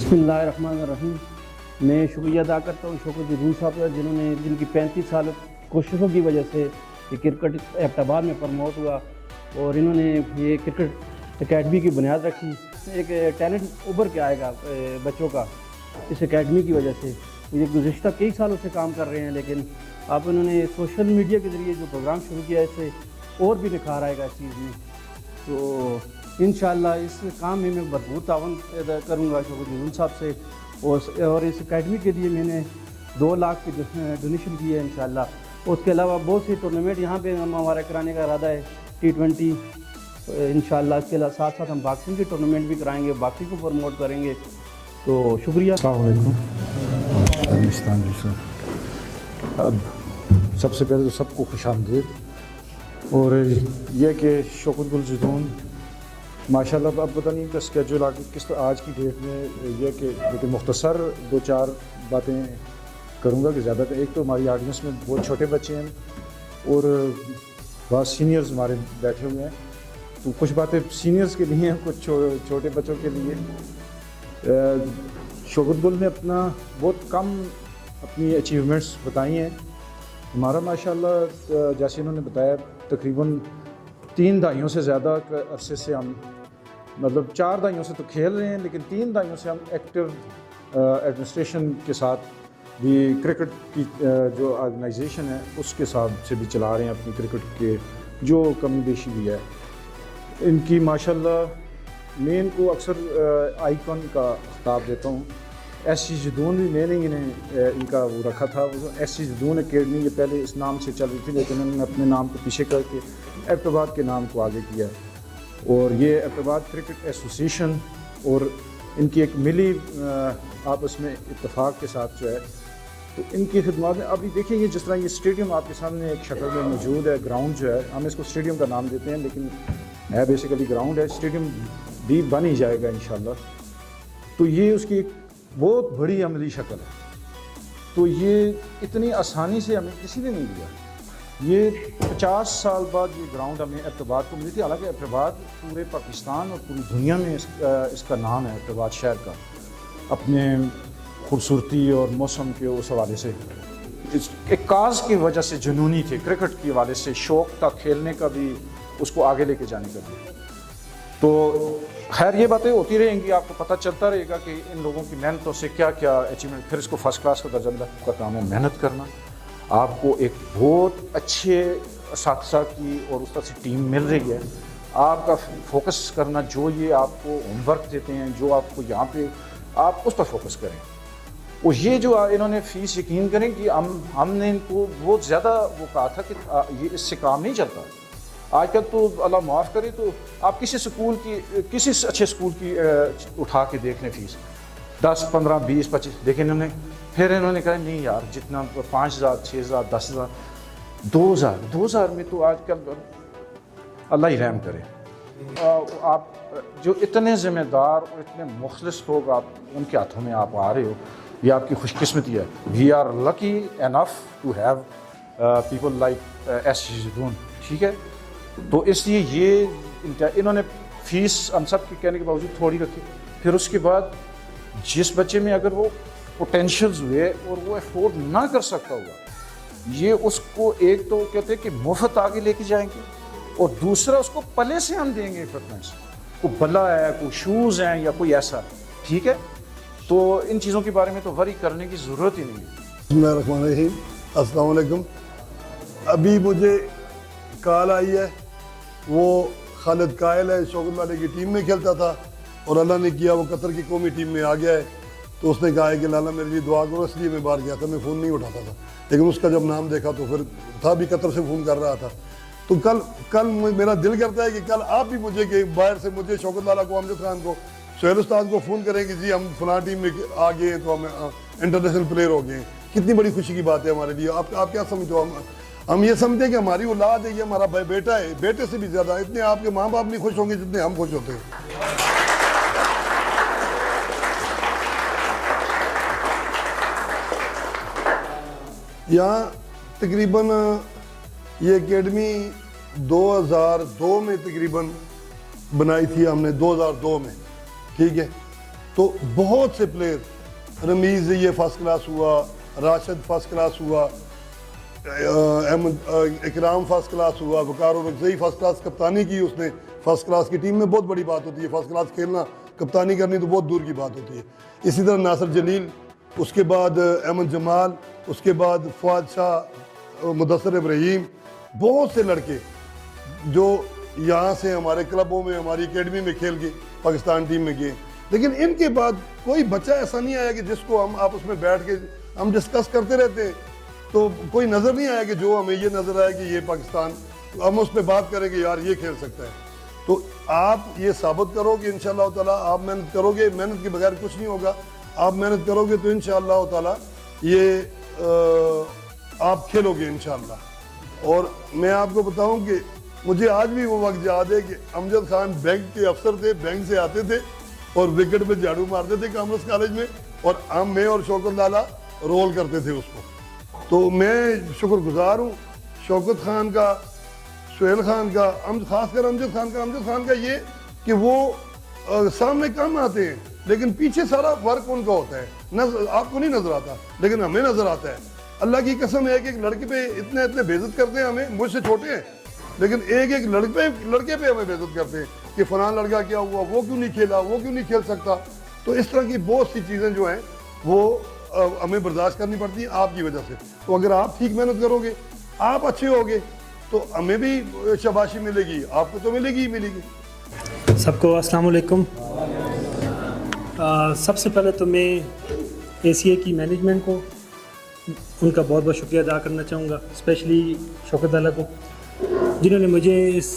बिस्मिल्लाहिर्रहमानिर्रहीम। मैं शुक्रिया अदा करता हूँ शौकत जदून साहब का, जिन्होंने जिनकी 35 साल कोशिशों की वजह से ये क्रिकेट एबटाबाद में प्रमोट हुआ और इन्होंने ये क्रिकेट एकेडमी की बुनियाद रखी। एक टैलेंट उभर के आएगा बच्चों का इस एकेडमी की वजह से। ये गुज़िश्ता कई सालों से काम कर रहे हैं, लेकिन अब इन्होंने सोशल मीडिया के ज़रिए जो प्रोग्राम शुरू किया है इससे और भी निखार आएगा इस चीज़ में। तो इंशाअल्लाह इस काम में मैं भरपूर तावन करूँगा शौकत जदून साहब से। और इस एकेडमी के लिए मैंने 2 लाख की डोनेशन की है इंशाअल्लाह। उसके अलावा बहुत से टूर्नामेंट यहाँ पे हमारा कराने का इरादा है, T20 इंशाअल्लाह। इसके अलावा साथ साथ हम बॉक्सिंग के टूर्नामेंट भी कराएंगे, बॉक्सिंग को प्रमोट करेंगे। तो शुक्रिया। अब सबसे पहले तो सबको खुशामदीद। और ये कि शौकत गुल जदून माशाल्लाह, अब पता नहीं इनका स्केड्यूल आगे किस आज की डेट में ये कि लेकिन मुख्तसर 2-4 बातें करूँगा कि ज़्यादा। एक तो हमारी ऑडियंस में बहुत छोटे बच्चे हैं और बहुत सीनियर्स हमारे बैठे हुए हैं, तो कुछ बातें सीनियर्स के लिए हैं, कुछ छोटे बच्चों के लिए। शौकत गुल ने अपना बहुत कम अपनी अचीवमेंट्स बताई हैं। हमारा माशाल्लाह जैसे इन्होंने बताया तकरीबन 3 दहाइयों से ज़्यादा अरसे से हम, मतलब 4 दहाइयों से तो खेल रहे हैं, लेकिन 3 दहाइयों से हम एक्टिव एडमिनिस्ट्रेशन के साथ भी क्रिकेट की जो ऑर्गेनाइजेशन है उसके साथ से भी चला रहे हैं अपनी क्रिकेट के जो कमी बेशी भी है इनकी। माशाल्लाह मैं इनको अक्सर आइकॉन का खिताब देता हूँ। SC जदून भी मैंने इन्हें इनका वो रखा था, SC जदून एकेडमी। ये पहले इस नाम से चल रही थी, लेकिन उन्होंने अपने नाम को पीछे करके एबटाबाद के नाम को आगे किया। और ये एबटाबाद क्रिकेट एसोसिएशन और इनकी एक मिली आपस में इत्तेफाक के साथ जो है, तो इनकी खिदमत में अभी देखिए ये जिस तरह ये स्टेडियम आपके सामने एक शक्ल में मौजूद है, ग्राउंड जो है, हम इसको स्टेडियम का नाम देते हैं लेकिन है बेसिकली ग्राउंड है। स्टेडियम भी बन ही जाएगा इंशाल्लाह। तो ये उसकी एक बहुत बड़ी अमली शक्ल है। तो ये इतनी आसानी से हमें किसी ने नहीं दिया। ये 50 साल बाद ये ग्राउंड हमें एबटाबाद को मिली थी। हालांकि एबटाबाद पूरे पाकिस्तान और पूरी दुनिया में इसका नाम है एबटाबाद शहर का, अपने खूबसूरती और मौसम के उस हवाले से। एक काज की वजह से जुनूनी थे, क्रिकेट के हवाले से शौक़ था, खेलने का भी, उसको आगे लेके जाने का भी। तो खैर ये बातें होती रहेंगी, आपको पता चलता रहेगा कि इन लोगों की मेहनतों से क्या क्या अचीवमेंट। फिर इसको फर्स्ट क्लास का दर्जा मिला का काम है मेहनत करना। आपको एक बहुत अच्छे साथी की और उस तरह से टीम मिल रही है, आपका फोकस करना, जो ये आपको होमवर्क देते हैं, जो आपको यहाँ पे, आप उस पर फोकस करें। और ये जो इन्होंने फ़ीस, यकीन करें कि हमने इनको बहुत ज़्यादा वो कहा था कि ये इससे काम नहीं चलता। आजकल तो अल्लाह माफ़ करे तो आप किसी स्कूल की, किसी अच्छे स्कूल की उठा के देख लें फ़ीस 10, 15, 20, 25, लेकिन फिर इन्होंने कहा नहीं यार, जितना 5,000, 6,000, 10,000, 2,000 में तो आजकल अल्लाह ही रहम करे। आप जो इतने ज़िम्मेदार और इतने मुखलिस लोग आप उनके हाथों में आप आ रहे हो, ये आपकी खुशकिस्मती है। We are lucky enough to have people like SC Jadoon, ठीक है। तो इसलिए ये इन्होंने फ़ीस हम सब के कहने के बावजूद थोड़ी रखी। फिर उसके बाद जिस बच्चे में अगर वो पोटेंशियल्स हुए और वो अफोर्ड ना कर सकता हुआ, ये उसको एक तो कहते हैं कि मुफ्त आगे लेके जाएंगे, और दूसरा उसको पले से हम देंगे इक्विपमेंट्स, कोई बल्ला है, कोई शूज़ हैं या कोई ऐसा, ठीक है। तो इन चीज़ों के बारे में तो वरी करने की ज़रूरत ही नहीं है। बिस्मिल्लाहिर्रहमानिर्रहीम, अस्सलाम वालेकुम। अभी मुझे कॉल आई है, वो खालिद कायल है, शौकत वाले की टीम में खेलता था और अल्लाह ने किया वो कतर की कौमी टीम में आ गया है। तो उसने कहा है कि लाला मेरे लिए दुआ करो, इसलिए मैं बाहर गया था, मैं फ़ोन नहीं उठाता था। लेकिन उसका जब नाम देखा तो फिर था भी कतर से फ़ोन कर रहा था। तो कल मेरा दिल करता है कि कल आप भी मुझे कि बाहर से मुझे शौकत वाला को, अमजद खान को, सुहेल उस्ताद को फ़ोन करें कि जी हम फलां टीम में आ गए हैं, तो हम इंटरनेशनल प्लेयर हो गए हैं। कितनी बड़ी खुशी की बात है हमारे लिए। आप क्या समझो, हम ये समझते हैं कि हमारी औलाद है, ये हमारा बेटा है। बेटे से भी ज़्यादा इतने आपके माँ बाप नहीं खुश होंगे जितने हम खुश होते हैं। यहाँ तकरीबन ये एकेडमी 2002 में तकरीबन बनाई थी हमने, 2002 में, ठीक है। تو بہت سے پلیئر، رمیز یہ فرسٹ کلاس ہوا، راشد فرسٹ کلاس ہوا، اکرام فرسٹ کلاس ہوا، وقار الرکزئی فرسٹ کلاس کپتانی کی اس نے، فرسٹ کلاس کی ٹیم میں بہت بڑی بات ہوتی ہے، فرسٹ کلاس کھیلنا، کپتانی کرنی تو بہت دور کی بات ہوتی ہے. اسی طرح ناصر جلیل، اس کے بعد احمد جمال، اس کے بعد فواد شاہ، مدثر ابراہیم، بہت سے لڑکے جو یہاں سے ہمارے کلبوں میں، ہماری اکیڈمی میں کھیل کے پاکستان ٹیم میں گئے. لیکن ان کے بعد کوئی بچہ ایسا نہیں آیا کہ جس کو ہم آپس میں بیٹھ کے ہم ڈسکس کرتے رہتے ہیں تو کوئی نظر نہیں آیا کہ جو ہمیں یہ نظر آیا کہ یہ پاکستان، ہم اس پہ بات کریں کہ یار یہ کھیل سکتا ہے. تو آپ یہ ثابت کرو کہ انشاءاللہ تعالیٰ آپ محنت کرو گے، محنت کے بغیر کچھ نہیں ہوگا. آپ محنت کرو گے تو انشاءاللہ تعالیٰ یہ آپ کھیلو گے انشاءاللہ. اور میں آپ کو بتاؤں کہ مجھے آج بھی وہ وقت یاد ہے کہ امجد خان بینک کے افسر تھے، بینک سے آتے تھے اور وکٹ پہ جھاڑو مارتے تھے کامرس کالج میں، اور میں اور شوکت لالا رول کرتے تھے اس کو. تو میں شکر گزار ہوں شوکت خان کا، سہیل خان کا، خاص کر امجد خان کا یہ کہ وہ سامنے کم آتے ہیں لیکن پیچھے سارا ورک ان کا ہوتا ہے، آپ کو نہیں نظر آتا لیکن ہمیں نظر آتا ہے. اللہ کی قسم ہے کہ ایک لڑکے پہ اتنے بےعزت کرتے ہیں ہمیں، مجھ سے چھوٹے ہیں لیکن ایک لڑکے پہ ہمیں بےعزت کرتے ہیں کہ فلاں لڑکا کیا ہوا، وہ کیوں نہیں کھیلا، وہ کیوں نہیں کھیل سکتا. تو اس طرح کی بہت سی چیزیں جو ہیں وہ ہمیں برداشت کرنی پڑتی ہیں آپ کی وجہ سے. تو اگر آپ ٹھیک محنت کرو گے، آپ اچھے ہوگے تو ہمیں بھی شاباشی ملے گی، آپ کو تو ملے گی ہی ملے گی. سب کو السلام علیکم. سب سے پہلے تو میں ACA کی مینجمنٹ کو ان کا بہت بہت شکریہ ادا کرنا چاہوں گا، اسپیشلی شوکت لالا کو جنہوں نے مجھے اس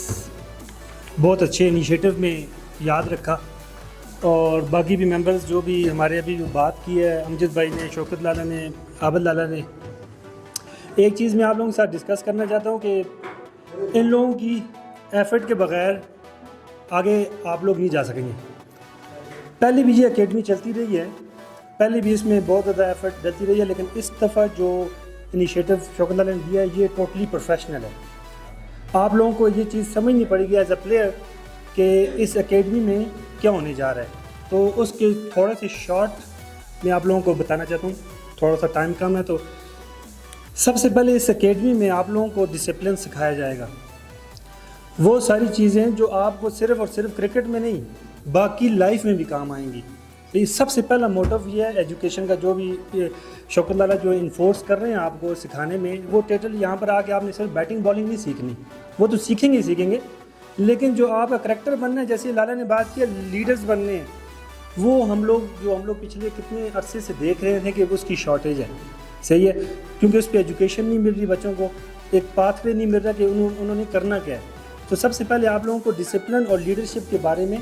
بہت اچھے انیشیٹو میں یاد رکھا، اور باقی بھی ممبرز جو بھی ہمارے ابھی بات کی ہے، امجد بھائی نے، شوکت لالا نے، عابد لالا نے. ایک چیز میں آپ لوگوں کے ساتھ ڈسکس کرنا چاہتا ہوں کہ ان لوگوں کی ایفرٹ کے بغیر آگے آپ لوگ نہیں جا سکیں گے. پہلے بھی یہ اکیڈمی چلتی رہی ہے، پہلے بھی اس میں بہت زیادہ ایفرٹ ڈلتی رہی ہے، لیکن اس دفعہ جو انیشیٹو شوکت لالا نے دیا ہے یہ ٹوٹلی پروفیشنل ہے. آپ لوگوں کو یہ چیز سمجھنی پڑے گی ایز اے پلیئر کہ اس اکیڈمی میں کیا ہونے جا رہا ہے. تو اس کے تھوڑے سے شارٹ میں آپ لوگوں کو بتانا چاہتا ہوں، تھوڑا سا ٹائم کم ہے. تو سب سے پہلے اس اکیڈمی میں آپ لوگوں کو ڈسپلن سکھایا جائے گا، وہ ساری چیزیں جو آپ کو صرف اور صرف کرکٹ میں نہیں باقی لائف میں بھی کام آئیں گی. تو یہ سب سے پہلا موٹو یہ ہے ایجوکیشن کا، جو بھی شوکت لالا جو انفورس کر رہے ہیں آپ کو سکھانے میں، وہ ٹوٹل یہاں پر آ کے آپ نے صرف بیٹنگ بالنگ نہیں سیکھنی، وہ تو سیکھیں گے لیکن جو آپ کا کریکٹر بننا ہے، جیسے لالا نے بات کی لیڈرز بننے ہیں، وہ ہم لوگ پچھلے کتنے عرصے سے دیکھ رہے تھے کہ اس کی شارٹیج ہے. صحیح ہے، کیونکہ اس پہ ایجوکیشن نہیں مل رہی، بچوں کو ایک پاتھ وے نہیں مل رہا کہ انہوں نے کرنا کیا ہے. تو سب سے پہلے آپ لوگوں کو ڈسپلن اور لیڈرشپ کے بارے میں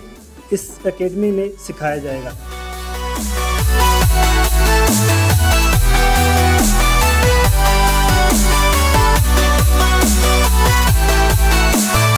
اس اکیڈمی میں سکھایا جائے گا.